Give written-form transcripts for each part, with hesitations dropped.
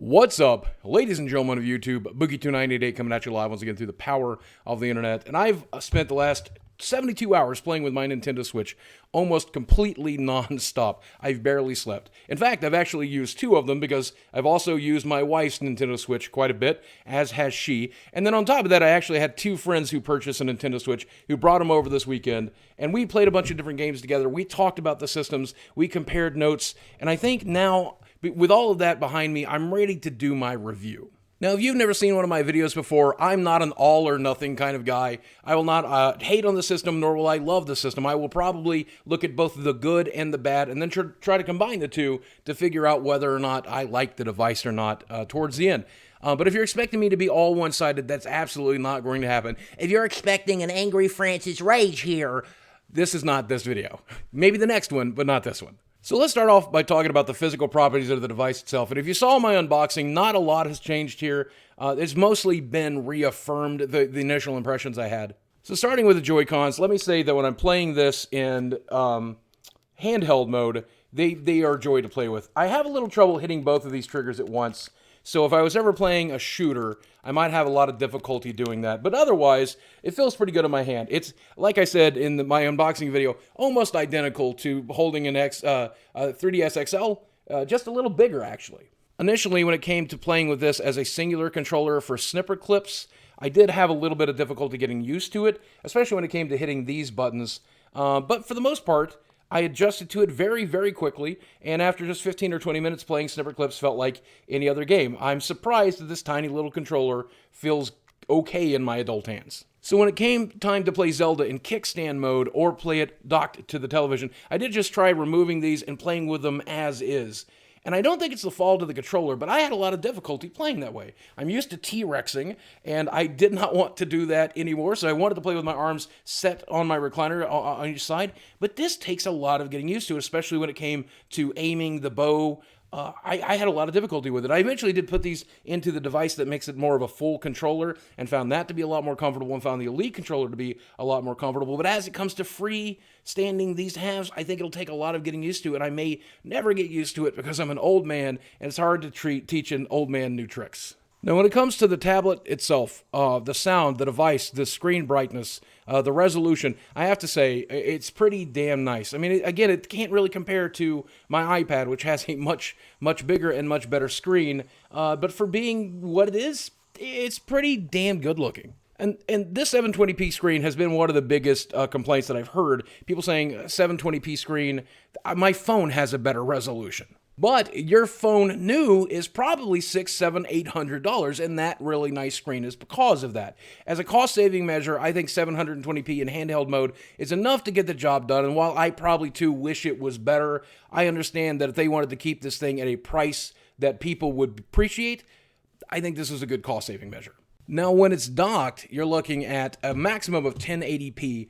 What's up, ladies and gentlemen of YouTube? Boogie2988 coming at you live once again through the power of the internet. And I've spent the last 72 hours playing with my Nintendo Switch almost completely non-stop. I've barely slept. In fact, I've actually used two of them because I've also used my wife's Nintendo Switch quite a bit, as has she. And then on top of that, I actually had two friends who purchased a Nintendo Switch who brought them over this weekend, and we played a bunch of different games together. We talked about the systems, we compared notes, and I think now, with all of that behind me, I'm ready to do my review. Now, if you've never seen one of my videos before, I'm not an all or nothing kind of guy. I will not hate on the system, nor will I love the system. I will probably look at both the good and the bad, and then try to combine the two to figure out whether or not I like the device or not towards the end. But if you're expecting me to be all one-sided, that's absolutely not going to happen. If you're expecting an angry Francis Rage here, this is not this video. Maybe the next one, but not this one. So let's start off by talking about the physical properties of the device itself. And if you saw my unboxing, not a lot has changed here. It's mostly been reaffirmed, the initial impressions I had. So starting with the Joy-Cons, let me say that when I'm playing this in handheld mode, they are a joy to play with. I have a little trouble hitting both of these triggers at once. So if I was ever playing a shooter, I might have a lot of difficulty doing that. But otherwise, it feels pretty good in my hand. It's, like I said in my unboxing video, almost identical to holding an 3DS XL, just a little bigger, actually. Initially, when it came to playing with this as a singular controller for Snipperclips, I did have a little bit of difficulty getting used to it, especially when it came to hitting these buttons. But for the most part, I adjusted to it very, very quickly, and after just 15 or 20 minutes playing, Snipperclips felt like any other game. I'm surprised that this tiny little controller feels okay in my adult hands. So when it came time to play Zelda in Kickstand Mode or play it docked to the television, I did just try removing these and playing with them as is. And I don't think it's the fault of the controller, but I had a lot of difficulty playing that way. I'm used to T-Rexing, and I did not want to do that anymore, so I wanted to play with my arms set on my recliner on each side. But this takes a lot of getting used to, especially when it came to aiming the bow. I had a lot of difficulty with it. I eventually did put these into the device that makes it more of a full controller and found that to be a lot more comfortable and found the Elite controller to be a lot more comfortable. But as it comes to freestanding these halves, I think it'll take a lot of getting used to, and I may never get used to it because I'm an old man and it's hard to teach an old man new tricks. Now, when it comes to the tablet itself, the sound, the device, the screen brightness, the resolution, I have to say, it's pretty damn nice. I mean, again, it can't really compare to my iPad, which has a much bigger and much better screen. But for being what it is, it's pretty damn good looking. And this 720p screen has been one of the biggest complaints that I've heard. People saying 720p screen, my phone has a better resolution. But your phone new is probably $600, $700, $800, and that really nice screen is because of that. As a cost-saving measure, I think 720p in handheld mode is enough to get the job done, and while I probably, too, wish it was better, I understand that if they wanted to keep this thing at a price that people would appreciate, I think this is a good cost-saving measure. Now, when it's docked, you're looking at a maximum of 1080p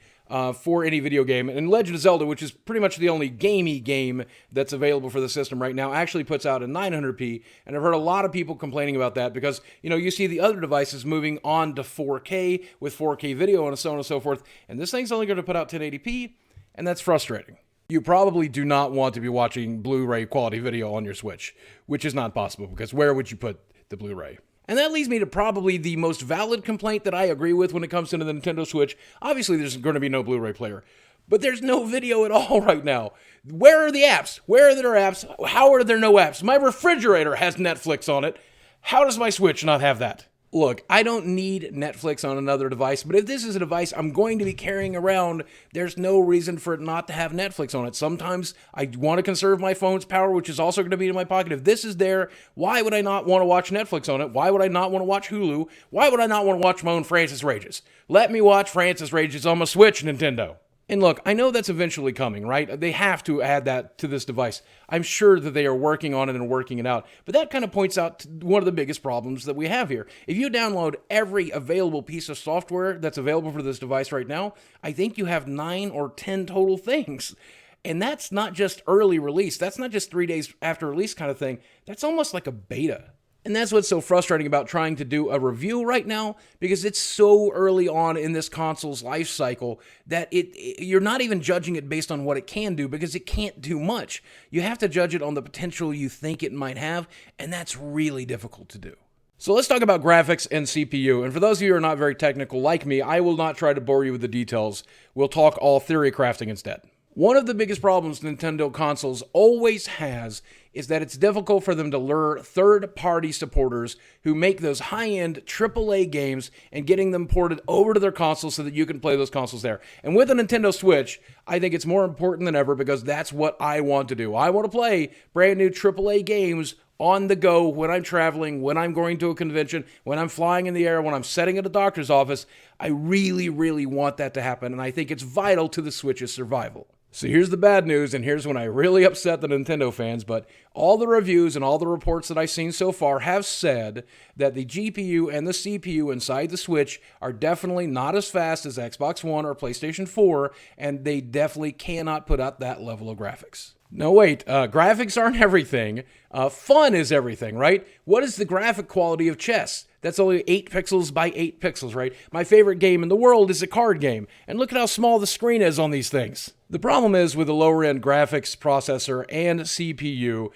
for any video game. And Legend of Zelda, which is pretty much the only gamey game that's available for the system right now, actually puts out a 900p. And I've heard a lot of people complaining about that because, you see the other devices moving on to 4K with 4K video and so on and so forth. And this thing's only going to put out 1080p, and that's frustrating. You probably do not want to be watching Blu-ray quality video on your Switch, which is not possible because where would you put the Blu-ray? And that leads me to probably the most valid complaint that I agree with when it comes to the Nintendo Switch. Obviously, there's going to be no Blu-ray player, but there's no video at all right now. Where are the apps? Where are there apps? How are there no apps? My refrigerator has Netflix on it. How does my Switch not have that? Look, I don't need Netflix on another device, but if this is a device I'm going to be carrying around, there's no reason for it not to have Netflix on it. Sometimes I want to conserve my phone's power, which is also going to be in my pocket. If this is there, why would I not want to watch Netflix on it? Why would I not want to watch Hulu? Why would I not want to watch my own Francis Rages? Let me watch Francis Rages on my Switch, Nintendo. And look, I know that's eventually coming, right? They have to add that to this device. I'm sure that they are working on it and working it out. But that kind of points out to one of the biggest problems that we have here. If you download every available piece of software that's available for this device right now, I think you have 9 or 10 total things. And that's not just early release. That's not just 3 days after release kind of thing. That's almost like a beta. And that's what's so frustrating about trying to do a review right now, because it's so early on in this console's life cycle that you're not even judging it based on what it can do, because it can't do much. You have to judge it on the potential you think it might have, and that's really difficult to do. So let's talk about graphics and CPU. And for those of you who are not very technical like me, I will not try to bore you with the details. We'll talk all theory crafting instead. One of the biggest problems Nintendo consoles always has is that it's difficult for them to lure third-party supporters who make those high-end AAA games and getting them ported over to their console so that you can play those consoles there. And with the Nintendo Switch, I think it's more important than ever, because that's what I want to do. I want to play brand new AAA games on the go when I'm traveling, when I'm going to a convention, when I'm flying in the air, when I'm sitting at a doctor's office. I really, really want that to happen, and I think it's vital to the Switch's survival. So here's the bad news, and here's when I really upset the Nintendo fans, but all the reviews and all the reports that I've seen so far have said that the GPU and the CPU inside the Switch are definitely not as fast as Xbox One or PlayStation 4, and they definitely cannot put out that level of graphics. No, wait, graphics aren't everything. Fun is everything, right? What is the graphic quality of chess? That's only 8 pixels by 8 pixels, right? My favorite game in the world is a card game, and look at how small the screen is on these things. The problem is, with a lower-end graphics processor and CPU,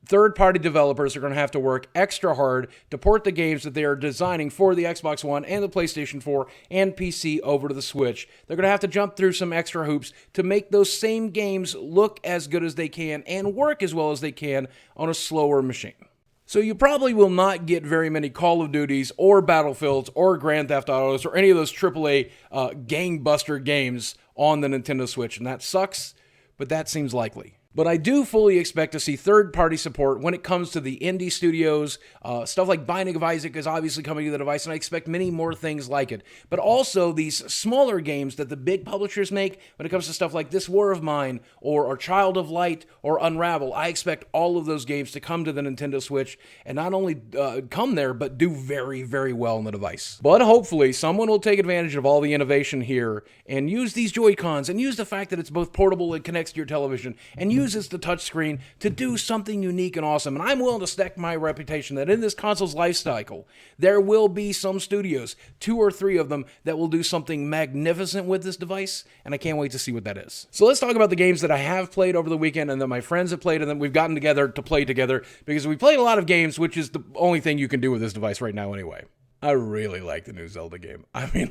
third-party developers are going to have to work extra hard to port the games that they are designing for the Xbox One and the PlayStation 4 and PC over to the Switch. They're going to have to jump through some extra hoops to make those same games look as good as they can and work as well as they can on a slower machine. So you probably will not get very many Call of Duties or Battlefields or Grand Theft Autos or any of those AAA gangbuster games on the Nintendo Switch, and that sucks, but that seems likely. But I do fully expect to see third-party support when it comes to the indie studios. Stuff like Binding of Isaac is obviously coming to the device, and I expect many more things like it. But also these smaller games that the big publishers make when it comes to stuff like This War of Mine or Child of Light or Unravel. I expect all of those games to come to the Nintendo Switch and not only come there, but do very, very well on the device. But hopefully someone will take advantage of all the innovation here and use these Joy-Cons and use the fact that it's both portable and connects to your television and uses the touchscreen to do something unique and awesome. And I'm willing to stack my reputation that in this console's life cycle, there will be some studios, 2 or 3 of them, that will do something magnificent with this device, and I can't wait to see what that is. So let's talk about the games that I have played over the weekend and that my friends have played and that we've gotten together to play together, because we played a lot of games, which is the only thing you can do with this device right now anyway. I really like the new Zelda game. I mean,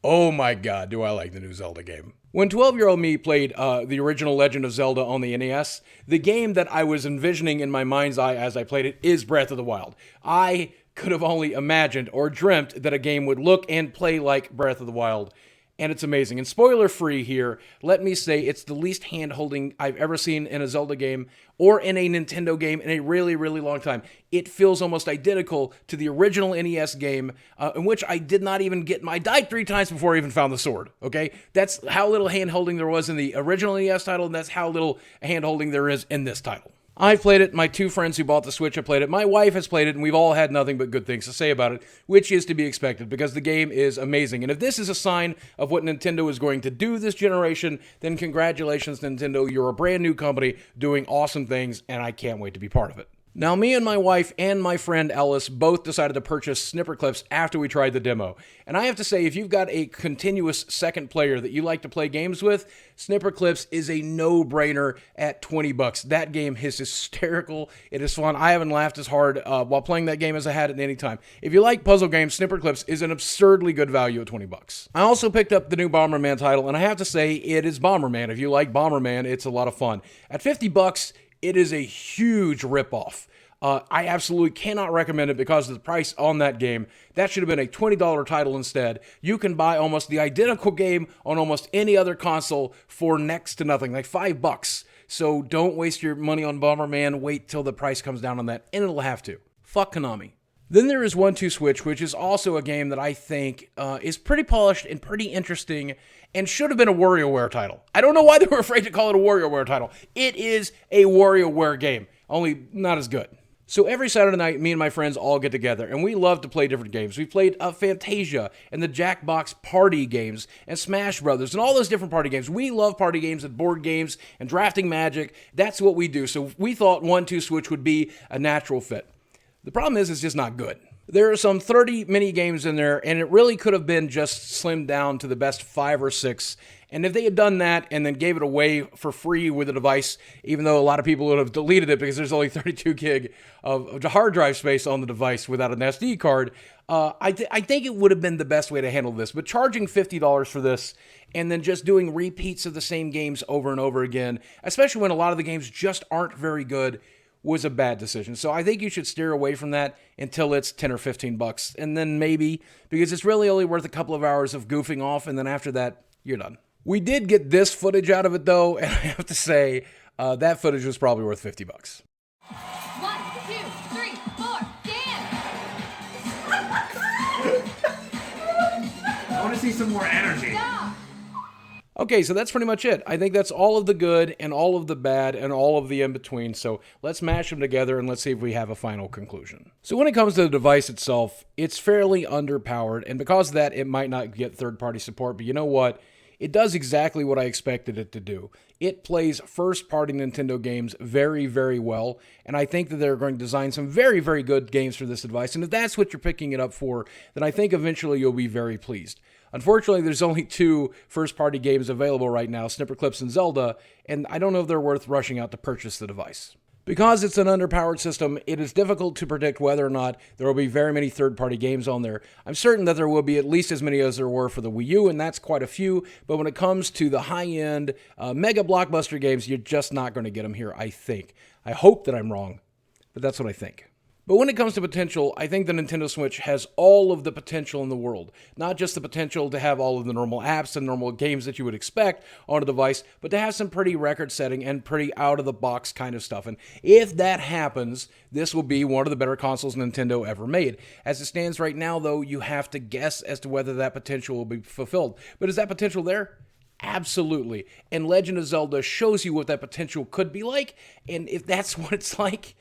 oh my god, do I like the new Zelda game. When 12-year-old me played the original Legend of Zelda on the NES, the game that I was envisioning in my mind's eye as I played it is Breath of the Wild. I could have only imagined or dreamt that a game would look and play like Breath of the Wild, and it's amazing. And spoiler-free here, let me say it's the least hand-holding I've ever seen in a Zelda game or in a Nintendo game in a really, really long time. It feels almost identical to the original NES game, in which I did not even get... I died 3 times before I even found the sword, okay? That's how little hand-holding there was in the original NES title, and that's how little hand-holding there is in this title. I've played it, my 2 friends who bought the Switch have played it, my wife has played it, and we've all had nothing but good things to say about it, which is to be expected, because the game is amazing. And if this is a sign of what Nintendo is going to do this generation, then congratulations, Nintendo. You're a brand new company doing awesome things, and I can't wait to be part of it. Now, me and my wife and my friend Ellis both decided to purchase Snipperclips after we tried the demo. And I have to say, if you've got a continuous second player that you like to play games with, Snipperclips is a no-brainer at $20. That game is hysterical. It is fun. I haven't laughed as hard while playing that game as I had at any time. If you like puzzle games, Snipperclips is an absurdly good value at $20. I also picked up the new Bomberman title, and I have to say, it is Bomberman. If you like Bomberman, it's a lot of fun. At $50, it is a huge ripoff. I absolutely cannot recommend it because of the price on that game. That should have been a $20 title instead. You can buy almost the identical game on almost any other console for next to nothing, like $5. So don't waste your money on Bomberman. Wait till the price comes down on that, and it'll have to. Fuck Konami. Then there is 1-2-Switch, which is also a game that I think is pretty polished and pretty interesting and should have been a WarioWare title. I don't know why they were afraid to call it a WarioWare title. It is a WarioWare game, only not as good. So every Saturday night, me and my friends all get together, and we love to play different games. We've played Fantasia and the Jackbox Party games and Smash Brothers and all those different party games. We love party games and board games and drafting Magic. That's what we do. So we thought 1-2-Switch would be a natural fit. The problem is it's just not good. There are some 30 mini games in there, and it really could have been just slimmed down to the best 5 or 6. And if they had done that and then gave it away for free with a device, even though a lot of people would have deleted it because there's only 32 gig of hard drive space on the device without an SD card, I think it would have been the best way to handle this. But charging $50 for this and then just doing repeats of the same games over and over again, especially when a lot of the games just aren't very good, was a bad decision. So I think you should steer away from that until it's 10 or 15 bucks. And then maybe, because it's really only worth a couple of hours of goofing off, and then after that, you're done. We did get this footage out of it though, and I have to say, that footage was probably worth 50 bucks. 1, 2, 3, 4, dance! I want to see some more energy. Stop! Okay, so that's pretty much it. I think that's all of the good and all of the bad and all of the in-between. So let's mash them together and let's see if we have a final conclusion. So when it comes to the device itself, it's fairly underpowered, and because of that, it might not get third-party support. But you know what? It does exactly what I expected it to do. It plays first-party Nintendo games very, very well, and I think that they're going to design some very, very good games for this device. And if that's what you're picking it up for, then I think eventually you'll be very pleased. Unfortunately, there's only 2 first-party games available right now, Snipperclips and Zelda, and I don't know if they're worth rushing out to purchase the device. Because it's an underpowered system, it is difficult to predict whether or not there will be very many third-party games on there. I'm certain that there will be at least as many as there were for the Wii U, and that's quite a few, but when it comes to the high-end, mega blockbuster games, you're just not going to get them here, I think. I hope that I'm wrong, but that's what I think. But when it comes to potential, I think the Nintendo Switch has all of the potential in the world. Not just the potential to have all of the normal apps and normal games that you would expect on a device, but to have some pretty record-setting and pretty out-of-the-box kind of stuff. And if that happens, this will be one of the better consoles Nintendo ever made. As it stands right now, though, you have to guess as to whether that potential will be fulfilled. But is that potential there? Absolutely. And Legend of Zelda shows you what that potential could be like, and if that's what it's like,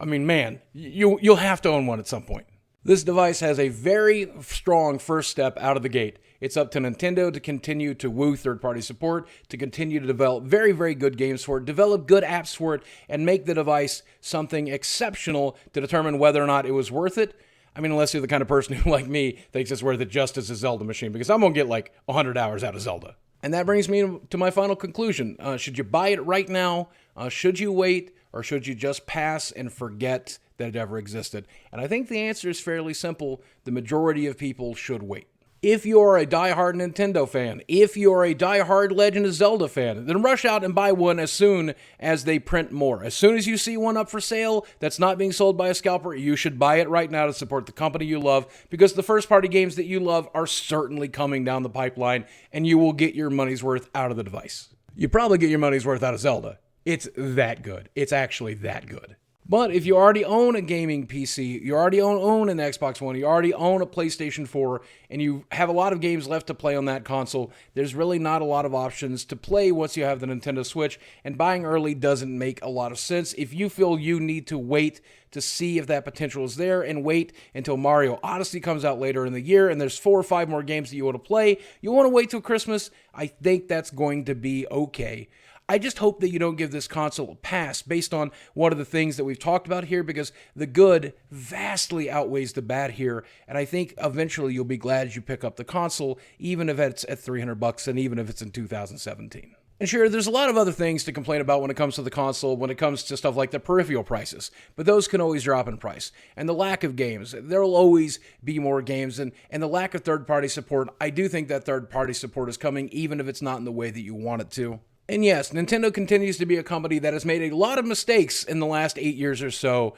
I mean, man, you'll have to own one at some point. This device has a very strong first step out of the gate. It's up to Nintendo to continue to woo third-party support, to continue to develop very, very good games for it, develop good apps for it, and make the device something exceptional to determine whether or not it was worth it. I mean, unless you're the kind of person who, like me, thinks it's worth it just as a Zelda machine, because I'm going to get like 100 hours out of Zelda. And that brings me to my final conclusion. Should you buy it right now? Should you wait? Or should you just pass and forget that it ever existed? And I think the answer is fairly simple. The majority of people should wait. If you're a diehard Nintendo fan, if you're a diehard Legend of Zelda fan, then rush out and buy one as soon as they print more. As soon as you see one up for sale that's not being sold by a scalper, you should buy it right now to support the company you love, because the first-party games that you love are certainly coming down the pipeline, and you will get your money's worth out of the device. You probably get your money's worth out of Zelda. It's that good. It's actually that good. But if you already own a gaming PC, you already own an Xbox One, you already own a PlayStation 4, and you have a lot of games left to play on that console, there's really not a lot of options to play once you have the Nintendo Switch, and buying early doesn't make a lot of sense. If you feel you need to wait to see if that potential is there, and wait until Mario Odyssey comes out later in the year, and there's 4 or 5 more games that you want to play, you want to wait till Christmas, I think that's going to be okay. I just hope that you don't give this console a pass based on one of the things that we've talked about here, because the good vastly outweighs the bad here, and I think eventually you'll be glad you pick up the console, even if it's at $300 and even if it's in 2017. And sure, there's a lot of other things to complain about when it comes to the console, when it comes to stuff like the peripheral prices, but those can always drop in price. And the lack of games, there will always be more games, and the lack of third-party support, I do think that third-party support is coming, even if it's not in the way that you want it to. And yes, Nintendo continues to be a company that has made a lot of mistakes in the last 8 years or so,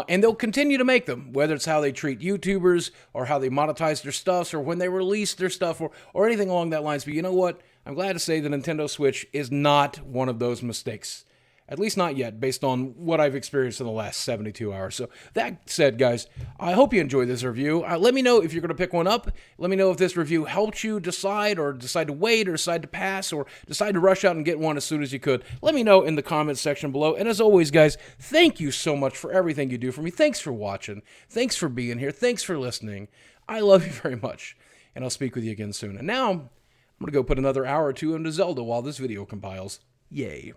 and they'll continue to make them, whether it's how they treat YouTubers, or how they monetize their stuff, or when they release their stuff, or anything along that lines. But you know what? I'm glad to say the Nintendo Switch is not one of those mistakes. At least not yet, based on what I've experienced in the last 72 hours. So that said, guys, I hope you enjoyed this review. Let me know if you're going to pick one up. Let me know if this review helped you decide, or decide to wait, or decide to pass, or decide to rush out and get one as soon as you could. Let me know in the comments section below. And as always, guys, thank you so much for everything you do for me. Thanks for watching. Thanks for being here. Thanks for listening. I love you very much. And I'll speak with you again soon. And now, I'm going to go put another hour or two into Zelda while this video compiles. Yay.